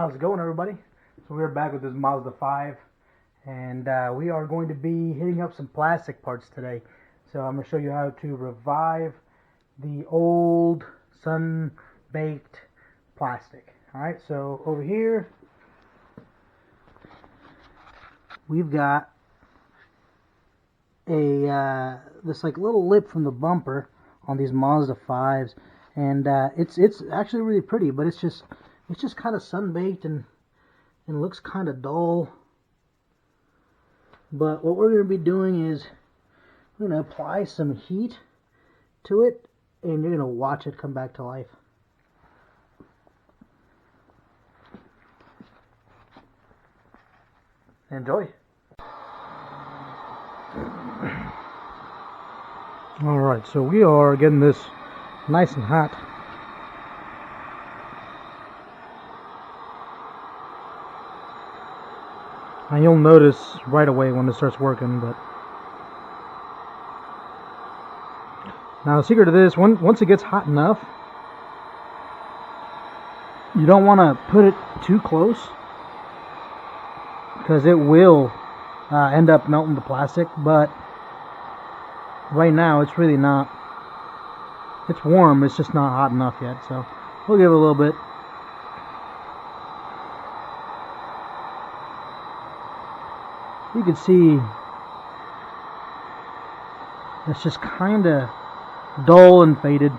How's it going, everybody? So we're back with this Mazda 5, and we are going to be hitting up some plastic parts today. So I'm going to show you how to revive the old sun-baked plastic. Alright, so over here we've got a this like little lip from the bumper on these Mazda 5s, and it's actually really pretty, but it's just kind of sun-baked and looks kind of dull. But what we're going to be doing is we're going to apply some heat to it, and you're going to watch it come back to life. Enjoy. Alright, so we are getting this nice and hot. And you'll notice right away when it starts working, but now the secret to this, once it gets hot enough, you don't want to put it too close, because it will end up melting the plastic. But right now it's really not. It's warm, it's just not hot enough yet, so we'll give it a little bit. You can see it's just kind of dull and faded.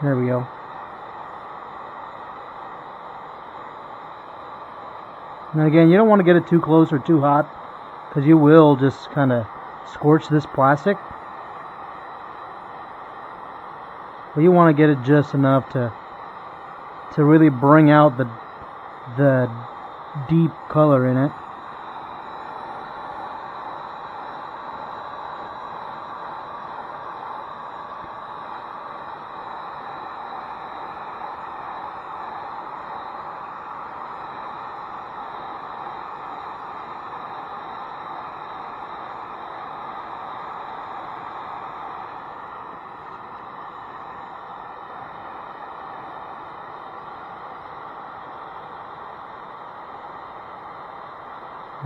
There we go. Now again, you don't want to get it too close or too hot, because you will just kind of scorch this plastic. But you want to get it just enough to really bring out the deep color in it.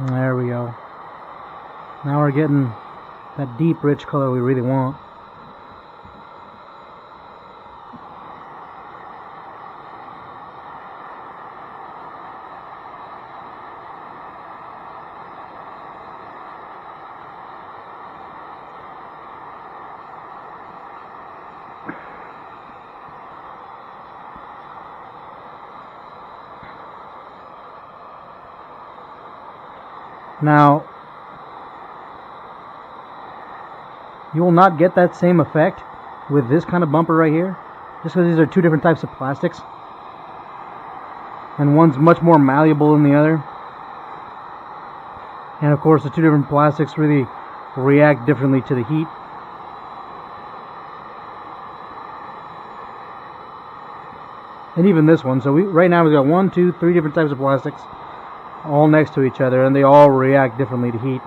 There we go. Now we're getting that deep, rich color we really want. Now, you will not get that same effect with this kind of bumper right here, just because these are two different types of plastics, and one's much more malleable than the other. And of course, the two different plastics really react differently to the heat. And even this one. So right now we've got 1, 2, 3 different types of plastics, all next to each other, and they all react differently to heat.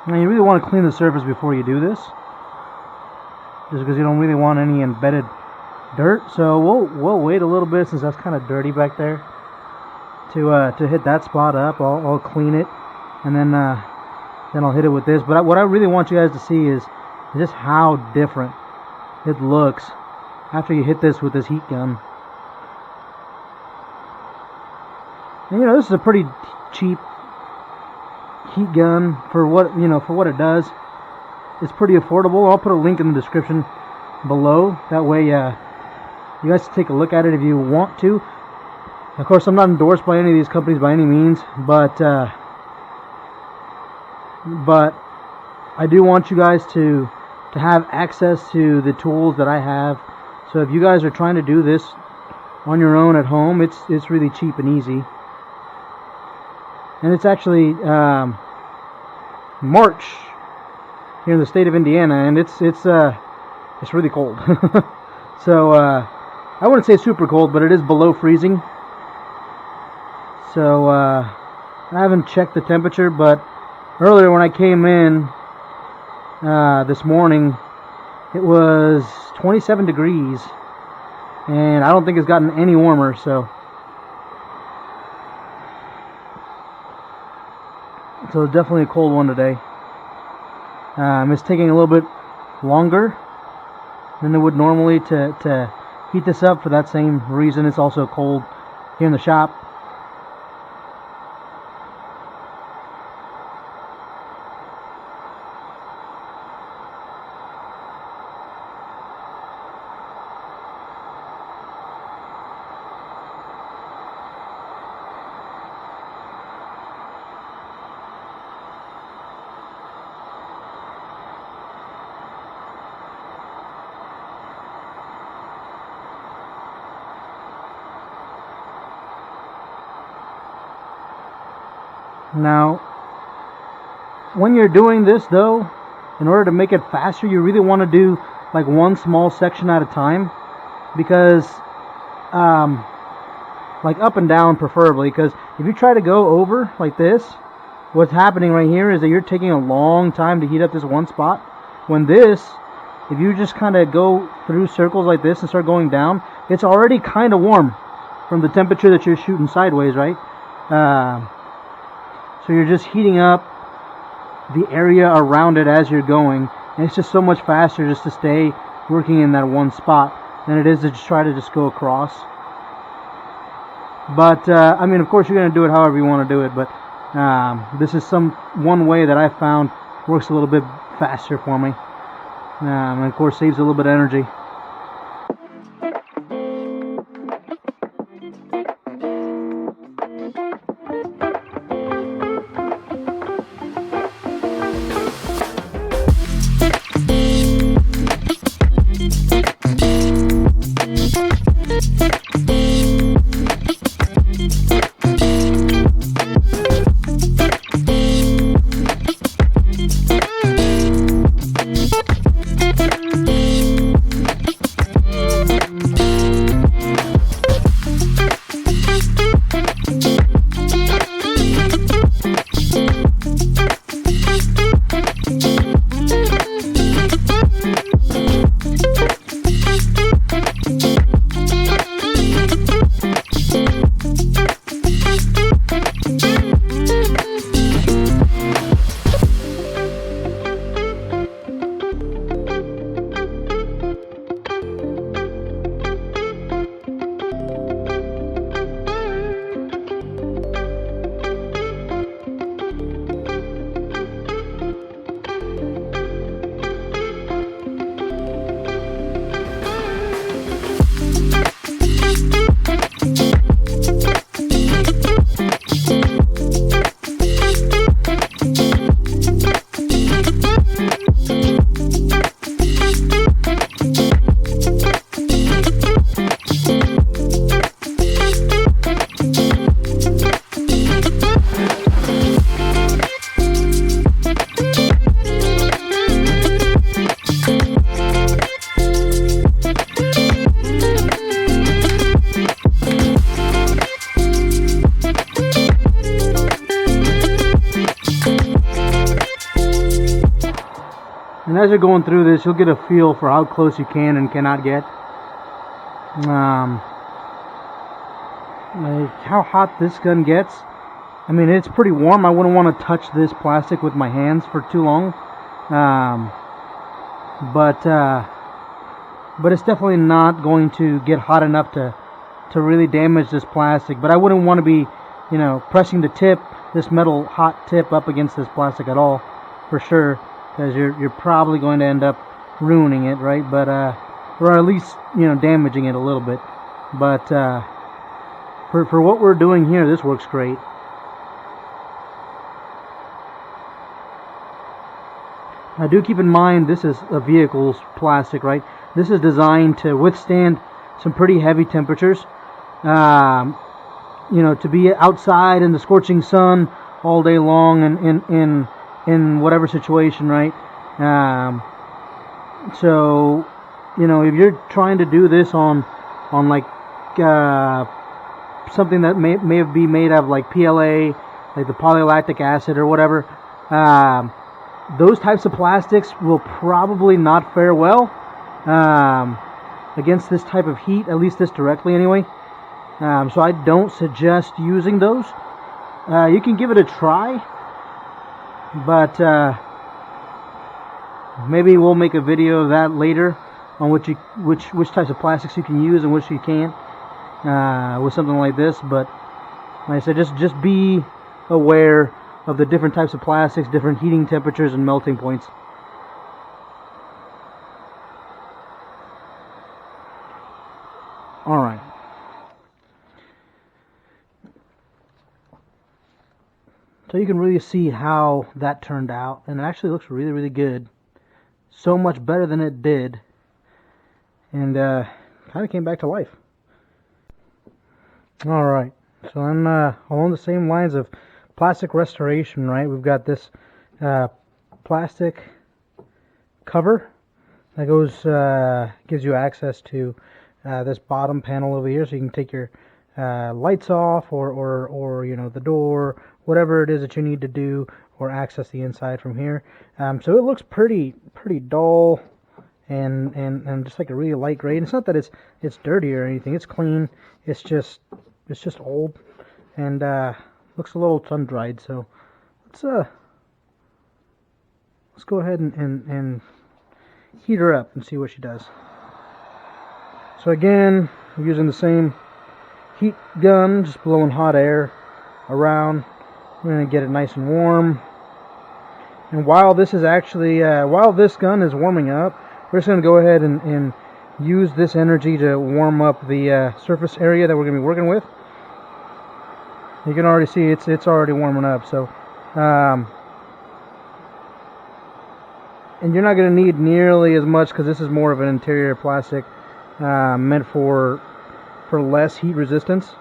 Now you really want to clean the surface before you do this, just because you don't really want any embedded dirt. So we'll wait a little bit, since that's kind of dirty back there. to hit that spot up. I'll clean it, and then I'll hit it with this. But what I really want you guys to see is just how different it looks after you hit this with this heat gun. And, this is a pretty cheap heat gun for what it does. It's pretty affordable. I'll put a link in the description below. That way, you guys can take a look at it if you want to. Of course, I'm not endorsed by any of these companies by any means, but I do want you guys to have access to the tools that I have. So if you guys are trying to do this on your own at home, it's really cheap and easy. And it's actually March here in the state of Indiana, and it's really cold. So I wouldn't say super cold, but it is below freezing. So I haven't checked the temperature, but earlier when I came in this morning, it was 27 degrees, and I don't think it's gotten any warmer. So it's definitely a cold one today. It's taking a little bit longer than it would normally to heat this up for that same reason. It's also cold here in the shop. Now, when you're doing this though, in order to make it faster, you really want to do like one small section at a time, because like up and down preferably, because if you try to go over like this, what's happening right here is that you're taking a long time to heat up this one spot. When this, if you just kind of go through circles like this and start going down, it's already kind of warm from the temperature that you're shooting sideways, right? So you're just heating up the area around it as you're going, and it's just so much faster just to stay working in that one spot than it is to just try to just go across. But I mean, of course, you're going to do it however you want to do it, but this is one way that I found works a little bit faster for me, and of course saves a little bit of energy. And as you're going through this, you'll get a feel for how close you can and cannot get. like how hot this gun gets. I mean, it's pretty warm. I wouldn't want to touch this plastic with my hands for too long. But it's definitely not going to get hot enough to really damage this plastic. But I wouldn't want to be, pressing the tip, this metal hot tip up against this plastic at all, for sure, because you're probably going to end up ruining it, right? But or at least damaging it a little bit. But for what we're doing here, this works great. Now, do keep in mind this is a vehicle's plastic, right? This is designed to withstand some pretty heavy temperatures. To be outside in the scorching sun all day long and in whatever situation, right? So, if you're trying to do this on like something that may be made of like PLA, like the polylactic acid or whatever, those types of plastics will probably not fare well against this type of heat, at least this directly anyway. So I don't suggest using those. You can give it a try, but maybe we'll make a video of that later on which types of plastics you can use and which you can't with something like this. But like I said, just be aware of the different types of plastics, different heating temperatures and melting points. Alright. So you can really see how that turned out, and it actually looks really, really good. So much better than it did, and kind of came back to life. Alright, so along the same lines of plastic restoration, right? We've got this plastic cover that gives you access to this bottom panel over here, so you can take your lights off or the door, whatever it is that you need to do, or access the inside from here. So it looks pretty dull and just like a really light gray. And it's not that it's dirty or anything. It's clean. It's just old and looks a little sun dried. So let's go ahead and heat her up and see what she does. So again, I'm using the same heat gun, just blowing hot air around. We're going to get it nice and warm. And while this gun is warming up, we're just going to go ahead and use this energy to warm up the surface area that we're going to be working with. You can already see it's already warming up. So, and you're not going to need nearly as much because this is more of an interior plastic meant for less heat resistance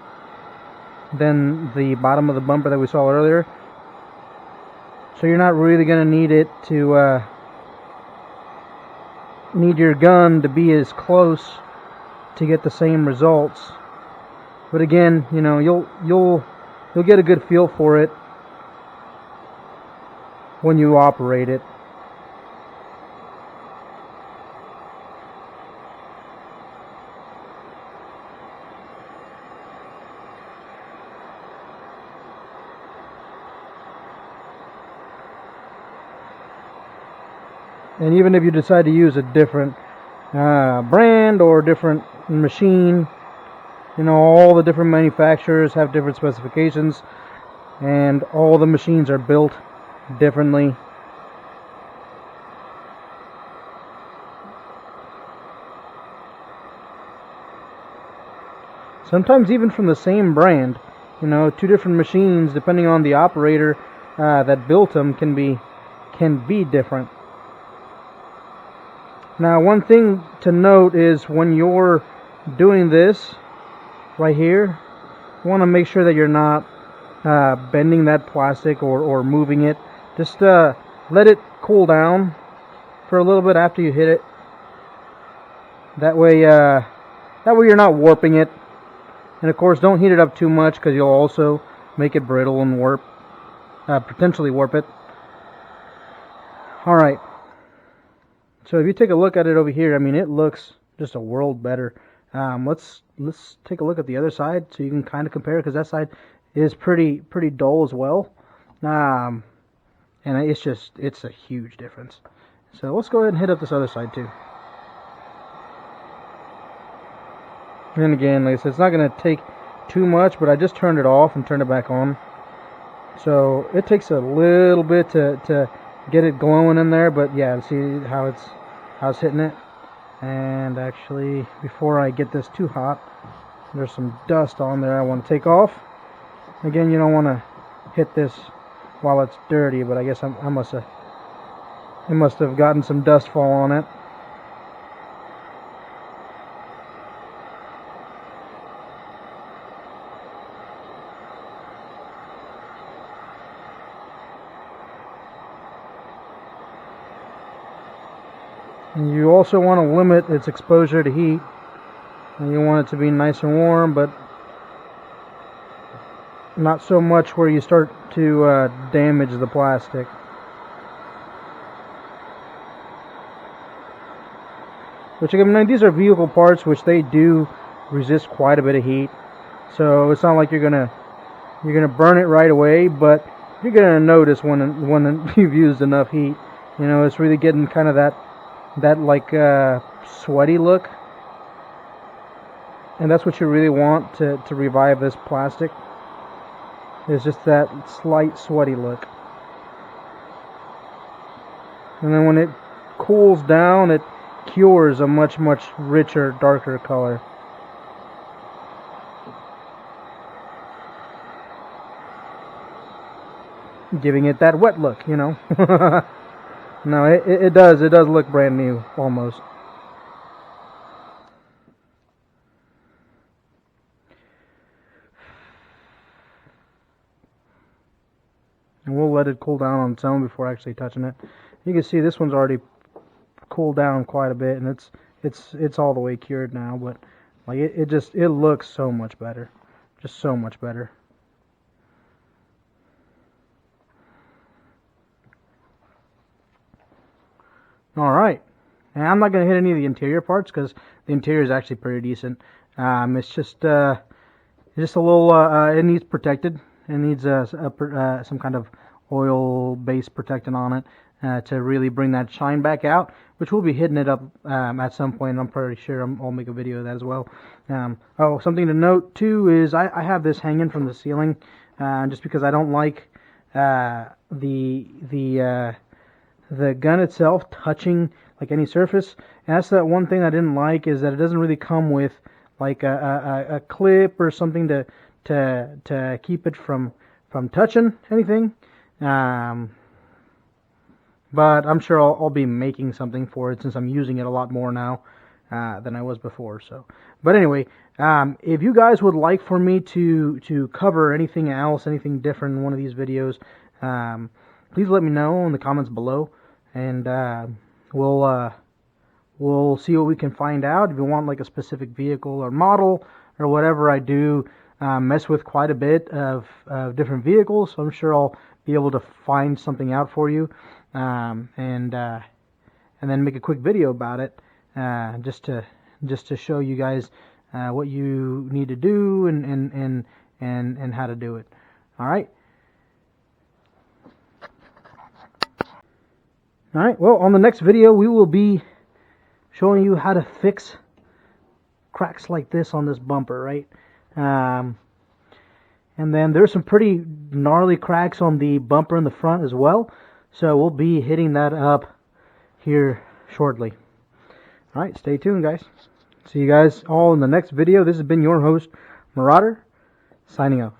than the bottom of the bumper that we saw earlier. So you're not really going to need it to need your gun to be as close to get the same results. But again, you'll get a good feel for it when you operate it. And even if you decide to use a different brand or different machine, all the different manufacturers have different specifications, and all the machines are built differently. Sometimes even from the same brand, two different machines, depending on the operator that built them, can be different. Now, one thing to note is when you're doing this right here, you want to make sure that you're not bending that plastic or moving it. Just let it cool down for a little bit after you hit it. That way you're not warping it. And of course, don't heat it up too much because you'll also make it brittle and potentially warp it. All right. So if you take a look at it over here, I mean, it looks just a world better Let's take a look at the other side so you can kind of compare, because that side is pretty dull as well. And it's a huge difference. So let's go ahead and hit up this other side too. And again, like I said, it's not going to take too much, but I just turned it off and turned it back on. So it takes a little bit to get it glowing in there, but yeah, see how it's hitting it. And actually, before I get this too hot, there's some dust on there I want to take off. Again, you don't want to hit this while it's dirty, but I guess it must have gotten some dust fall on it. And you also want to limit its exposure to heat. And you want it to be nice and warm, but not so much where you start to damage the plastic. Which, I mean, these are vehicle parts, which they do resist quite a bit of heat. So it's not like you're gonna burn it right away, but you're gonna notice when you've used enough heat. You know, it's really getting kind of that like sweaty look, and that's what you really want to revive this plastic. It's just that slight sweaty look. And then when it cools down, it cures a much richer, darker color. Giving it that wet look, you know. No, it does look brand new, almost. And we'll let it cool down on its own before actually touching it. You can see this one's already cooled down quite a bit, and it's all the way cured now. But like it looks so much better, just so much better. All right, and I'm not going to hit any of the interior parts because the interior is actually pretty decent. It's just a little. It needs protected. It needs some kind of oil-based protectant on it to really bring that shine back out. Which we'll be hitting it up at some point. I'm pretty sure I'll make a video of that as well. Oh, something to note too is I have this hanging from the ceiling just because I don't like the gun itself touching like any surface. And that's that one thing I didn't like, is that it doesn't really come with like a clip or something to keep it from touching anything. But I'm sure I'll be making something for it since I'm using it a lot more now than I was before. So, but anyway, if you guys would like for me to cover anything else, anything different in one of these videos, please let me know in the comments below, and we'll see what we can find out. If you want like a specific vehicle or model or whatever, I do mess with quite a bit of different vehicles, so I'm sure I'll be able to find something out for you, and then make a quick video about it, just to show you guys what you need to do and how to do it. All right. Alright, well, on the next video, we will be showing you how to fix cracks like this on this bumper, right? And then there's some pretty gnarly cracks on the bumper in the front as well. So we'll be hitting that up here shortly. Alright, stay tuned, guys. See you guys all in the next video. This has been your host, Marauder, signing off.